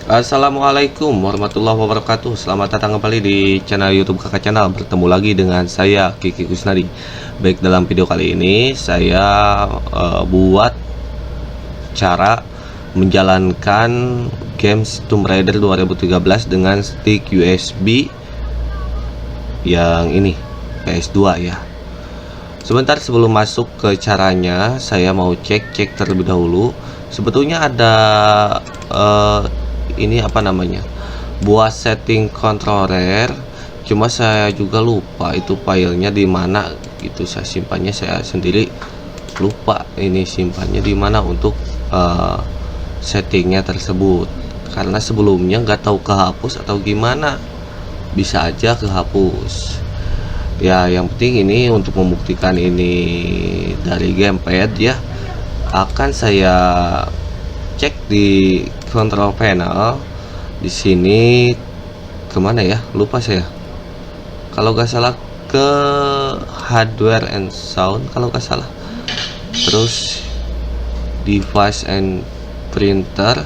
Assalamualaikum warahmatullahi wabarakatuh. Selamat datang kembali di channel YouTube Kakak Channel. Bertemu lagi dengan saya Kiki Kusnadi. Baik, dalam video kali ini saya buat cara menjalankan games Tomb Raider 2013 dengan stick USB yang ini PS2 ya. Sebentar sebelum masuk ke caranya, saya mau cek terlebih dahulu. Sebetulnya ada ini apa namanya, buat setting controller, cuma saya juga lupa itu filenya di mana gitu. Saya simpannya, saya sendiri lupa ini simpannya di mana untuk settingnya tersebut, karena sebelumnya nggak tahu kehapus atau gimana, bisa aja kehapus ya. Yang penting ini untuk membuktikan ini dari gamepad ya, akan saya cek di control panel. Di sini kemana ya, lupa saya. Kalau nggak salah ke hardware and sound kalau nggak salah, terus device and printer.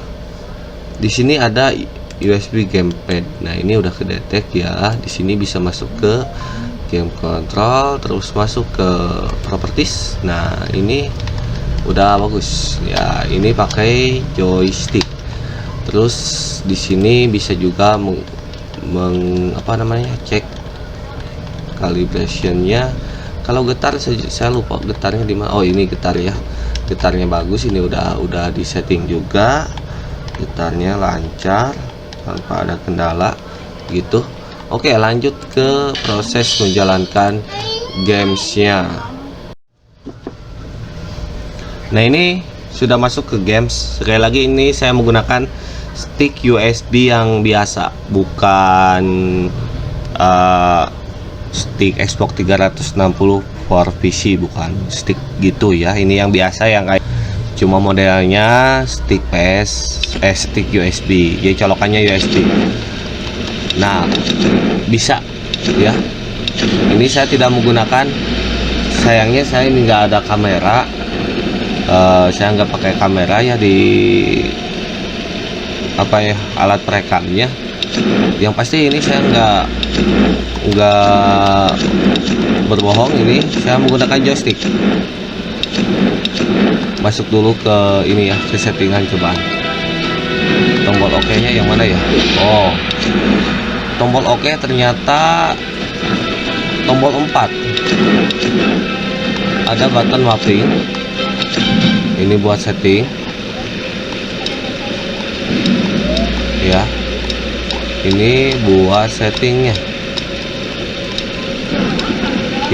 Di sini ada USB gamepad. Nah, ini udah kedetek ya. Di sini bisa masuk ke game control, terus masuk ke properties. Nah, ini udah bagus ya. Ini pakai joystick. Terus di sini bisa juga apa namanya, cek calibrationnya. Kalau getar saya lupa getarnya di mana. Oh, ini getar ya. Getarnya bagus. Ini udah di setting juga. Getarnya lancar tanpa ada kendala gitu. Oke, lanjut ke proses menjalankan gamesnya. Nah, ini sudah masuk ke games. Sekali lagi, ini saya menggunakan stick USB yang biasa, bukan stick Xbox 360 for PC, bukan stick gitu ya. Ini yang biasa, yang kayak cuma modelnya stick stick USB, jadi colokannya USB. Nah, bisa ya. Ini saya tidak menggunakan, sayangnya saya ini nggak ada kamera. Saya nggak pakai kamera ya di apa ya, alat perekamnya. Yang pasti ini saya nggak berbohong, ini saya menggunakan joystick. Masuk dulu ke ini ya, ke settingan. Coba tombol OK nya yang mana ya. Oh, tombol OK ternyata tombol 4. Ada button mapping. Ini buat setting ya. Ini buat settingnya.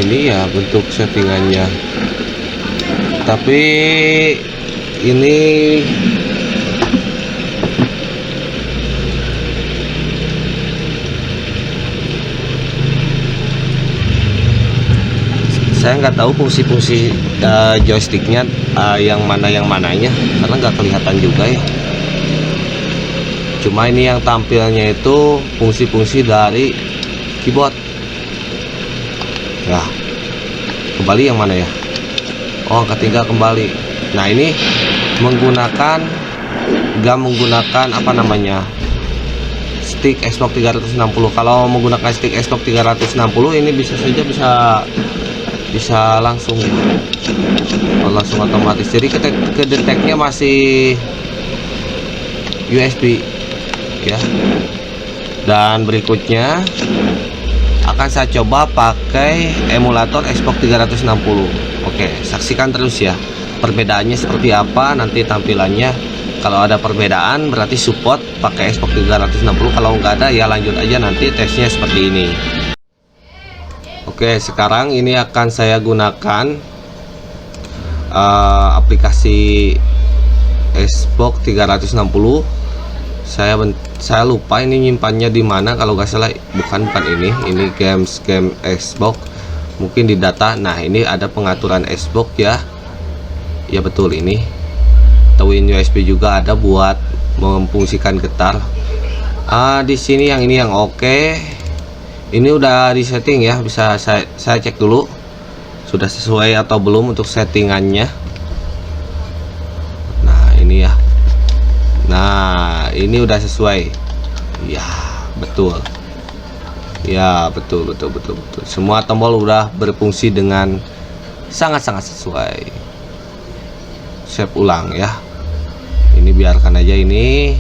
Ini ya bentuk settingannya. Tapi ini saya nggak tahu fungsi-fungsi joysticknya yang mananya, karena nggak kelihatan juga ya. Cuma ini yang tampilnya itu fungsi-fungsi dari keyboard ya. Kembali yang mana ya? Oh, angka 3 kembali. Nah, ini nggak menggunakan apa namanya, stick Xbox 360. Kalau menggunakan stick Xbox 360 ini bisa saja bisa langsung otomatis. Jadi kedeteknya masih USB ya. Dan berikutnya akan saya coba pakai emulator Xbox 360. Oke, saksikan terus ya perbedaannya seperti apa nanti tampilannya. Kalau ada perbedaan berarti support pakai Xbox 360. Kalau nggak ada ya lanjut aja, nanti tesnya seperti ini. Oke, sekarang ini akan saya gunakan aplikasi Xbox 360. Saya lupa ini nyimpannya di mana. Kalau nggak salah bukan ini game Xbox, mungkin di data. Nah, ini ada pengaturan Xbox ya. Ya betul, ini Twin USB juga ada buat memfungsikan getar. Di sini yang ini yang oke. Ini udah di setting ya, bisa saya cek dulu sudah sesuai atau belum untuk settingannya. Nah, ini ya. Nah, ini udah sesuai. Ya, betul. Ya, betul. Semua tombol udah berfungsi dengan sangat-sangat sesuai. Save ulang ya. Ini biarkan aja ini.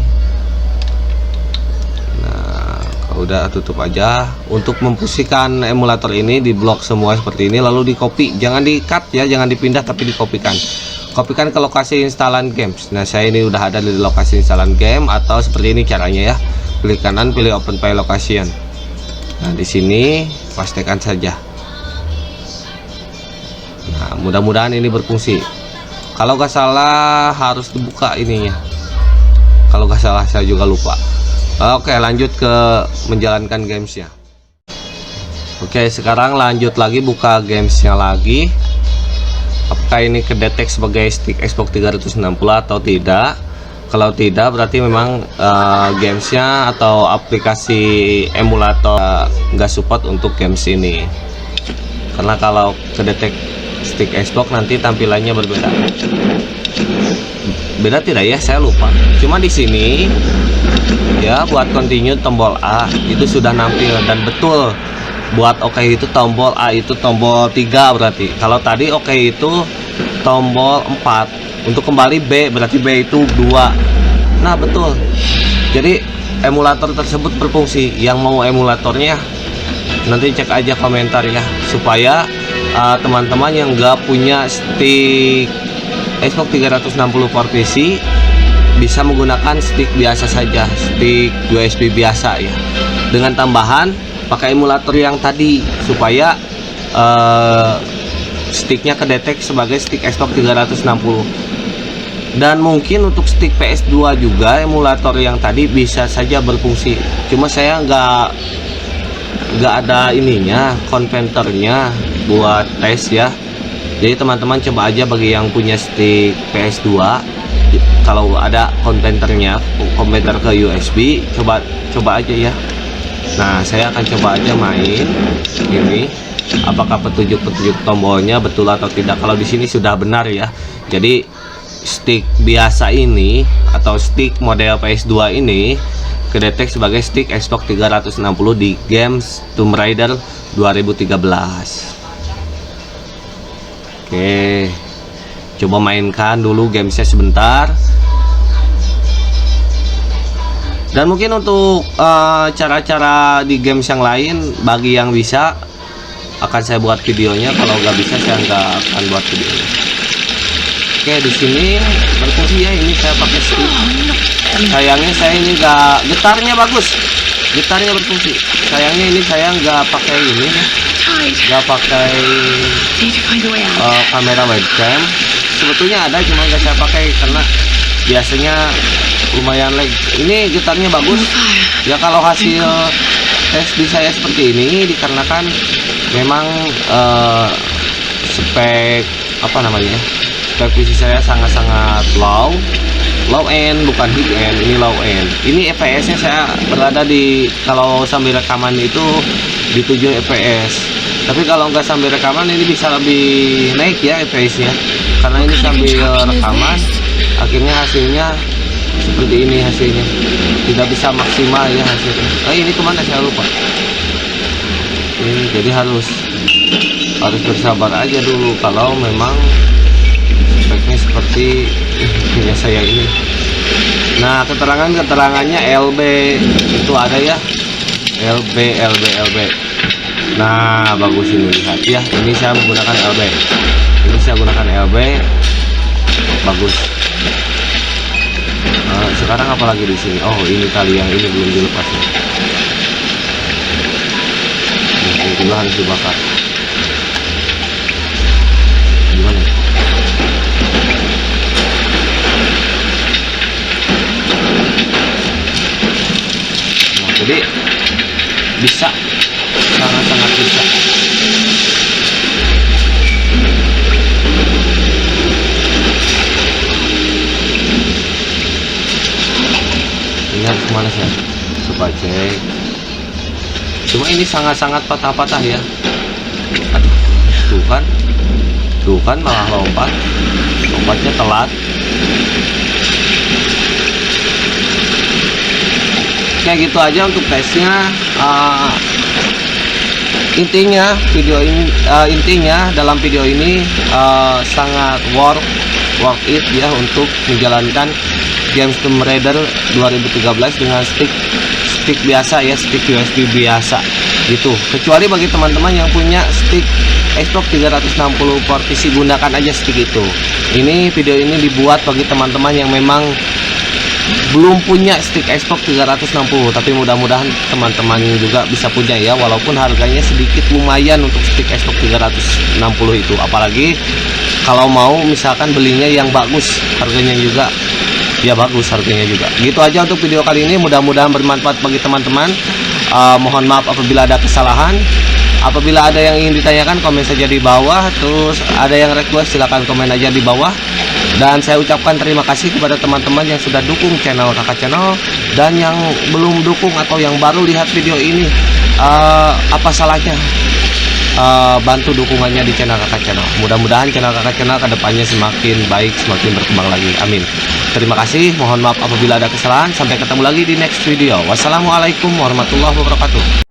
Nah, kalau udah tutup aja. Untuk memfungsikan emulator ini di blok semua seperti ini, lalu di copy, jangan di cut ya, jangan dipindah tapi dikopikan. Kopikan ke lokasi instalan games. Nah, saya ini udah ada di lokasi instalan game, atau seperti ini caranya ya. Klik kanan, pilih open file location. Nah, di sini pastikan saja. Nah, mudah-mudahan ini berfungsi. Kalau nggak salah harus dibuka ininya. Kalau nggak salah saya juga lupa. Oke, lanjut ke menjalankan gamesnya. Oke, sekarang lanjut lagi, buka gamesnya lagi. Apakah ini kedetek sebagai stick Xbox 360 atau tidak? Kalau tidak, berarti memang gamesnya atau aplikasi emulator nggak support untuk games ini. Karena kalau kedetek stick Xbox nanti tampilannya berbeda. Beda tidak ya? Saya lupa. Cuma di sini ya, buat continue tombol A itu sudah nampil, dan betul. Buat OK itu tombol A itu tombol 3 berarti. Kalau tadi OK itu tombol 4. Untuk kembali B berarti B itu 2. Nah, betul. Jadi emulator tersebut berfungsi. Yang mau emulatornya nanti cek aja komentar ya, supaya teman-teman yang nggak punya stick Xbox 360 for PC bisa menggunakan stick biasa saja, stick USB biasa ya, dengan tambahan pakai emulator yang tadi, supaya sticknya kedetek sebagai stick Xbox 360. Dan mungkin untuk stick PS2 juga emulator yang tadi bisa saja berfungsi. Cuma saya nggak ada ininya, konverternya buat tes ya. Jadi teman-teman coba aja bagi yang punya stick PS2, kalau ada konverternya, konverter ke USB, coba aja ya. Nah, saya akan coba aja main ini, apakah petunjuk tombolnya betul atau tidak. Kalau di sini sudah benar ya. Jadi stick biasa ini atau stick model PS2 ini kedetek sebagai stick Xbox 360 di games Tomb Raider 2013. Oke, coba mainkan dulu gamesnya sebentar. Dan mungkin untuk cara-cara di games yang lain, bagi yang bisa akan saya buat videonya. Kalau nggak bisa, saya nggak akan buat videonya. Oke, di sini berfungsi ya. Ini saya pakai stick. Sayangnya saya ini nggak, getarnya bagus, gitarnya berfungsi. Sayangnya ini saya nggak pakai ini ya, nggak pakai kamera webcam. Sebetulnya ada, cuma nggak saya pakai karena biasanya lumayan lag. Ini gitarnya bagus ya. Kalau hasil tes di saya seperti ini dikarenakan memang spek apa namanya, spek PC saya sangat-sangat low end, bukan high end. Ini low end. Ini FPS nya saya berada di, kalau sambil rekaman itu di 7 FPS, tapi kalau nggak sambil rekaman ini bisa lebih naik ya FPS nya, karena ini sambil rekaman akhirnya hasilnya seperti ini. Hasilnya tidak bisa maksimal ya hasilnya. Ini kemana saya lupa. Ini jadi harus bersabar aja dulu kalau memang speknya seperti punya saya ini. Nah, keterangannya LB itu ada ya, LB. Nah, bagus ini, lihat ya. Ini saya menggunakan LB. Bagus. Sekarang apalagi di sini? Oh, ini tali yang ini belum dilepas ya. Ini juga harus dibakar. Gimana? Nah, jadi bisa, sangat-sangat bisa. Lihat kemana sih? Coba cek. Cuma ini sangat-sangat patah-patah ya. Aduh, tuh kan malah lompatnya telat. pokoknya gitu aja untuk tesnya. Intinya dalam video ini sangat worth it ya untuk menjalankan Games Tomb Raider 2013 dengan stick biasa ya, stick USB biasa gitu. Kecuali bagi teman-teman yang punya stick Xbox 360 partisi, gunakan aja stick itu. Ini video ini dibuat bagi teman-teman yang memang belum punya stick Xbox 360, tapi mudah-mudahan teman-teman juga bisa punya ya, walaupun harganya sedikit lumayan untuk stick Xbox 360 itu. Apalagi kalau mau misalkan belinya yang bagus, harganya juga ya bagus harganya juga. Gitu aja untuk video kali ini, mudah-mudahan bermanfaat bagi teman-teman. Mohon maaf apabila ada kesalahan. Apabila ada yang ingin ditanyakan, komen saja di bawah. Terus ada yang request, silahkan komen aja di bawah. Dan saya ucapkan terima kasih kepada teman-teman yang sudah dukung channel Kakak Channel, dan yang belum dukung atau yang baru lihat video ini, apa salahnya bantu dukungannya di channel Kakak Channel. Mudah-mudahan channel Kakak Channel kedepannya semakin baik, semakin berkembang lagi. Amin. Terima kasih. Mohon maaf apabila ada kesalahan. Sampai ketemu lagi di next video. Wassalamualaikum warahmatullahi wabarakatuh.